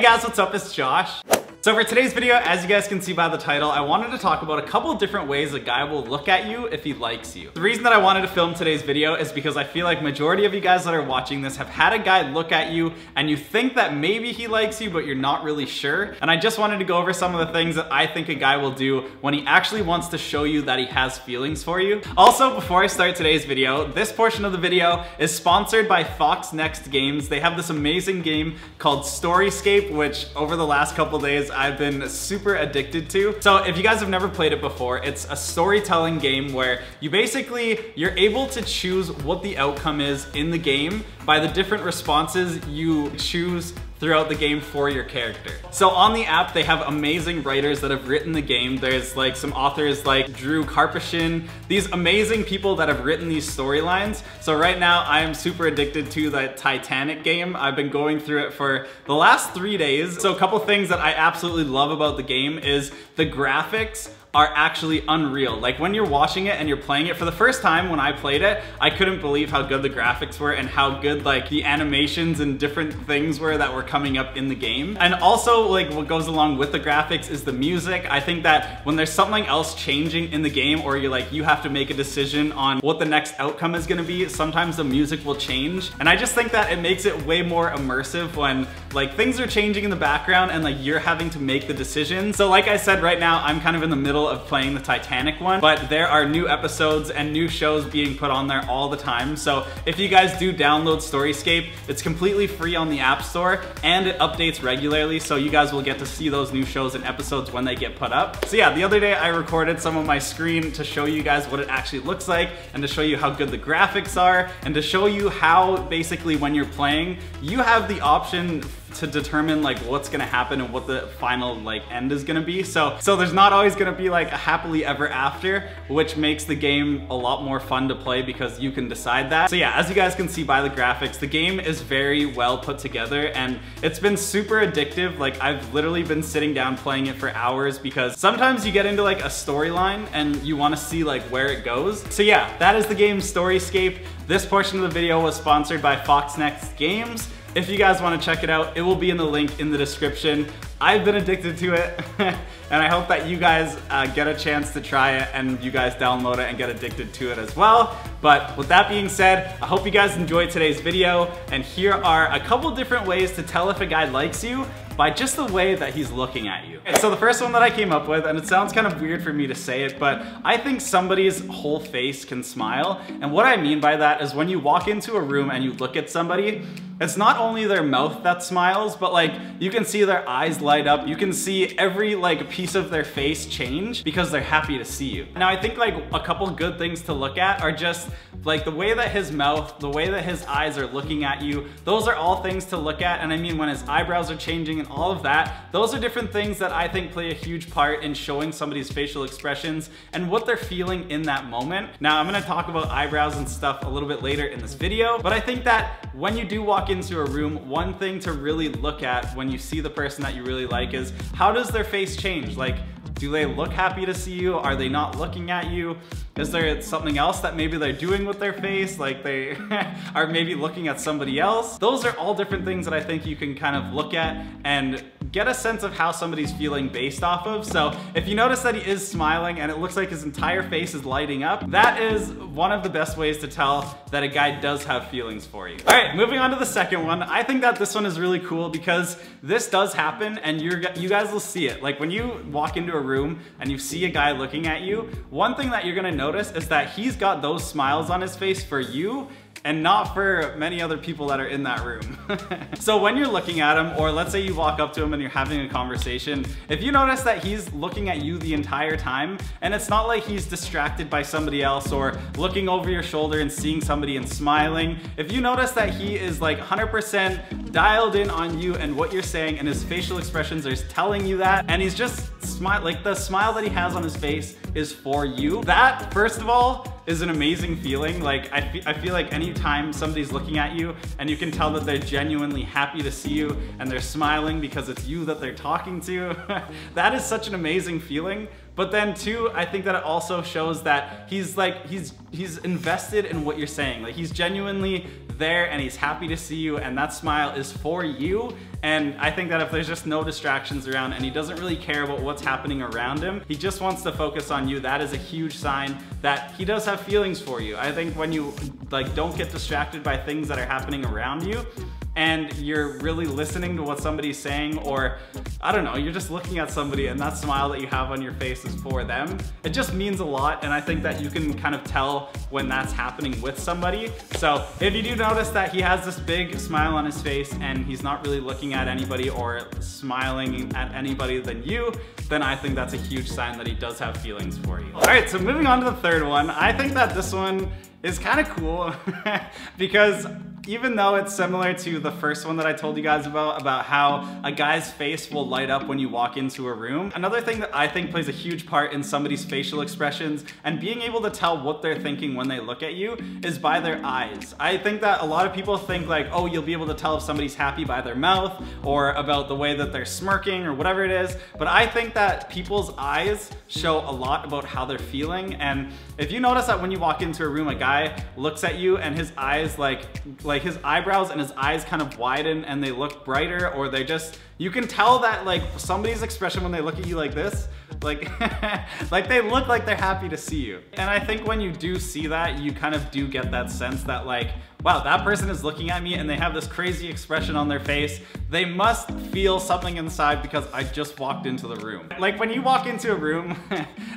Hey guys, what's up? It's Josh. So for today's video, as you guys can see by the title, I wanted to talk about a couple different ways a guy will look at you if he likes you. The reason that I wanted to film today's video is because I feel like majority of you guys that are watching this have had a guy look at you and you think that maybe he likes you, but you're not really sure. And I just wanted to go over some of the things that I think a guy will do when he actually wants to show you that he has feelings for you. Also, before I start today's video, this portion of the video is sponsored by Fox Next Games. They have this amazing game called Storyscape, which over the last couple days I've been super addicted to. So if you guys have never played it before, it's a storytelling game where you're able to choose what the outcome is in the game by the different responses you choose throughout the game for your character. So on the app, they have amazing writers that have written the game. There's like some authors like Drew Karpyshyn, these amazing people that have written these storylines. So right now I am super addicted to the Titanic game. I've been going through it for the last 3 days. So a couple things that I absolutely love about the game is the graphics are actually unreal. Like when you're watching it and you're playing it for the first time, when I played it, I couldn't believe how good the graphics were and how good like the animations and different things were that were coming up in the game. And also like what goes along with the graphics is the music. I think that when there's something else changing in the game or you have to make a decision on what the next outcome is gonna be, sometimes the music will change. And I just think that it makes it way more immersive when like things are changing in the background and like you're having to make the decision. So like I said, right now I'm kind of in the middle of playing the Titanic one, but there are new episodes and new shows being put on there all the time. So if you guys do download Storyscape, it's completely free on the App Store and it updates regularly, so you guys will get to see those new shows and episodes when they get put up. So yeah, the other day I recorded some of my screen to show you guys what it actually looks like and to show you how good the graphics are and to show you how basically when you're playing, you have the option to determine like what's gonna happen and what the final like end is gonna be. So there's not always gonna be like a happily ever after, which makes the game a lot more fun to play because you can decide that. So yeah, as you guys can see by the graphics, the game is very well put together and it's been super addictive. Like I've literally been sitting down playing it for hours because sometimes you get into like a storyline and you wanna see like where it goes. So yeah, that is the game Storyscape. This portion of the video was sponsored by Fox Next Games. If you guys want to check it out, it will be in the link in the description. I've been addicted to it, and I hope that you guys get a chance to try it and you guys download it and get addicted to it as well. But with that being said, I hope you guys enjoyed today's video, and here are a couple different ways to tell if a guy likes you by just the way that he's looking at you. So the first one that I came up with, and it sounds kind of weird for me to say it, but I think somebody's whole face can smile. And what I mean by that is when you walk into a room and you look at somebody, it's not only their mouth that smiles, but like you can see their eyes light up. You can see every like piece of their face change because they're happy to see you. Now I think like a couple good things to look at are just like the way that his mouth, the way that his eyes are looking at you. Those are all things to look at. And I mean, when his eyebrows are changing and all of that, those are different things that I think play a huge part in showing somebody's facial expressions and what they're feeling in that moment. Now I'm gonna talk about eyebrows and stuff a little bit later in this video, but I think that when you do walk into a room, one thing to really look at when you see the person that you really like is how does their face change? Like, do they look happy to see you? Are they not looking at you? Is there something else that maybe they're doing with their face? Like they are maybe looking at somebody else? Those are all different things that I think you can kind of look at and get a sense of how somebody's feeling based off of. So if you notice that he is smiling and it looks like his entire face is lighting up, that is one of the best ways to tell that a guy does have feelings for you. All right, moving on to the second one. I think that this one is really cool because this does happen and you guys will see it. Like when you walk into a room and you see a guy looking at you, one thing that you're gonna notice is that he's got those smiles on his face for you and not for many other people that are in that room. So when you're looking at him, or let's say you walk up to him and you're having a conversation, if you notice that he's looking at you the entire time, and it's not like he's distracted by somebody else or looking over your shoulder and seeing somebody and smiling, if you notice that he is like 100% dialed in on you and what you're saying and his facial expressions are telling you that, and he's just like the smile that he has on his face is for you, that first of all is an amazing feeling. Like I feel like anytime somebody's looking at you and you can tell that they're genuinely happy to see you and they're smiling because it's you that they're talking to, that is such an amazing feeling. But then two, I think that it also shows that he's invested in what you're saying. Like he's genuinely there and he's happy to see you, and that smile is for you. And I think that if there's just no distractions around and he doesn't really care about what's happening around him, he just wants to focus on you, that is a huge sign that he does have feelings for you. I think when you don't get distracted by things that are happening around you, and you're really listening to what somebody's saying, or I don't know, you're just looking at somebody and that smile that you have on your face is for them, it just means a lot. And I think that you can kind of tell when that's happening with somebody. So if you do notice that he has this big smile on his face and he's not really looking at anybody or smiling at anybody than you, then I think that's a huge sign that he does have feelings for you. All right, so moving on to the third one, I think that this one is kind of cool because even though it's similar to the first one that I told you guys about how a guy's face will light up when you walk into a room, another thing that I think plays a huge part in somebody's facial expressions and being able to tell what they're thinking when they look at you is by their eyes. I think that a lot of people think like, oh, you'll be able to tell if somebody's happy by their mouth or about the way that they're smirking or whatever it is, but I think that people's eyes show a lot about how they're feeling. And if you notice that when you walk into a room, a guy looks at you and his eyes like his eyebrows and his eyes kind of widen and they look brighter, or they just, you can tell that like somebody's expression when they look at you like this, like they look like they're happy to see you. And I think when you do see that, you kind of do get that sense that like, wow, that person is looking at me and they have this crazy expression on their face. They must feel something inside because I just walked into the room. Like when you walk into a room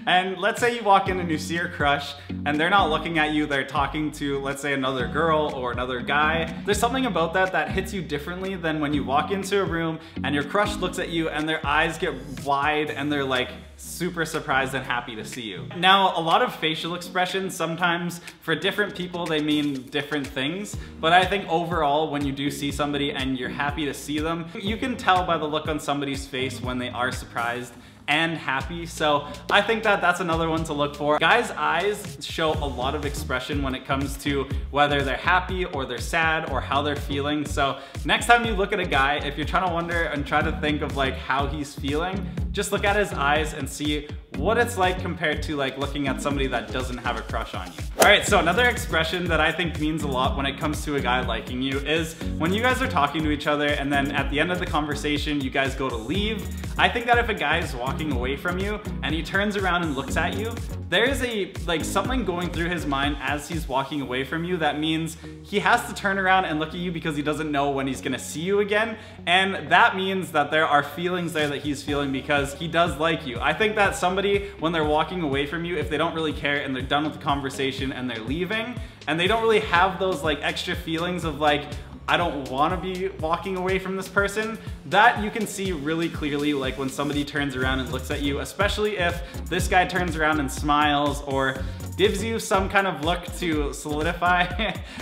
and let's say you walk in and you see your crush and they're not looking at you, they're talking to, let's say, another girl or another guy. There's something about that that hits you differently than when you walk into a room and your crush looks at you and their eyes get wide and they're like super surprised and happy to see you. Now, a lot of facial expressions, sometimes for different people, they mean different things. But I think overall, when you do see somebody and you're happy to see them, you can tell by the look on somebody's face when they are surprised and happy. So I think that that's another one to look for. Guys' eyes show a lot of expression when it comes to whether they're happy or they're sad or how they're feeling. So next time you look at a guy, if you're trying to wonder and try to think of like how he's feeling, just look at his eyes and see what it's like compared to like looking at somebody that doesn't have a crush on you. All right, so another expression that I think means a lot when it comes to a guy liking you is when you guys are talking to each other and then at the end of the conversation, you guys go to leave. I think that if a guy is walking away from you and he turns around and looks at you, there is something going through his mind as he's walking away from you that means he has to turn around and look at you because he doesn't know when he's gonna see you again. And that means that there are feelings there that he's feeling because he does like you. I think that somebody, when they're walking away from you, if they don't really care and they're done with the conversation and they're leaving, and they don't really have those like extra feelings of like, I don't want to be walking away from this person, that you can see really clearly like when somebody turns around and looks at you, especially if this guy turns around and smiles or gives you some kind of look to solidify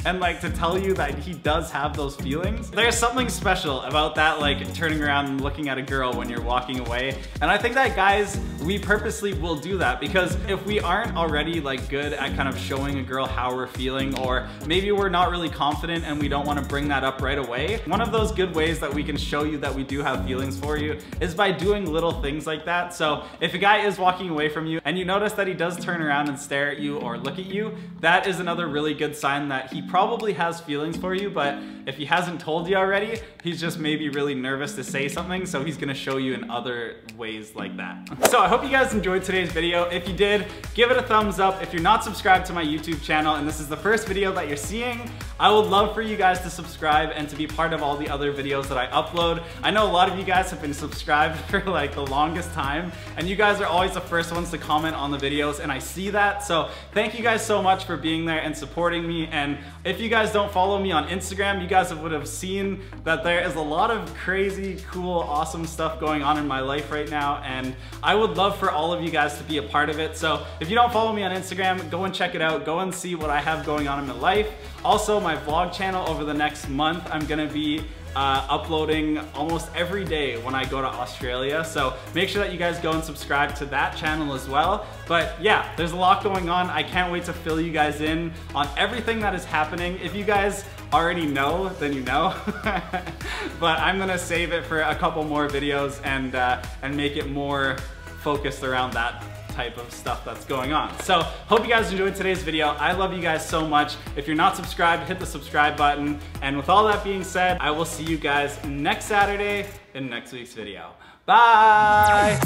and like to tell you that he does have those feelings. There's something special about that, like turning around and looking at a girl when you're walking away. And I think that guys, we purposely will do that because if we aren't already like good at kind of showing a girl how we're feeling, or maybe we're not really confident and we don't want to bring that up right away, one of those good ways that we can show you that we do have feelings for you is by doing little things like that. So if a guy is walking away from you and you notice that he does turn around and stare at you or look at you, that is another really good sign that he probably has feelings for you, but if he hasn't told you already, he's just maybe really nervous to say something, so he's gonna show you in other ways like that. So I hope you guys enjoyed today's video. If you did, give it a thumbs up. If you're not subscribed to my YouTube channel and this is the first video that you're seeing, I would love for you guys to subscribe and to be part of all the other videos that I upload. I know a lot of you guys have been subscribed for like the longest time, and you guys are always the first ones to comment on the videos, and I see that. So thank you guys so much for being there and supporting me. And if you guys don't follow me on Instagram, you guys would have seen that there is a lot of crazy, cool, awesome stuff going on in my life right now, and I would love for all of you guys to be a part of it. So if you don't follow me on Instagram, go and check it out. Go and see what I have going on in my life. Also, my vlog channel over the next month, I'm gonna be uploading almost every day when I go to Australia. So make sure that you guys go and subscribe to that channel as well. But yeah, there's a lot going on. I can't wait to fill you guys in on everything that is happening. If you guys already know, then you know. But I'm gonna save it for a couple more videos and make it more focused around that type of stuff that's going on. So hope you guys enjoyed today's video. I love you guys so much. If you're not subscribed, hit the subscribe button. And with all that being said, I will see you guys next Saturday in next week's video. Bye!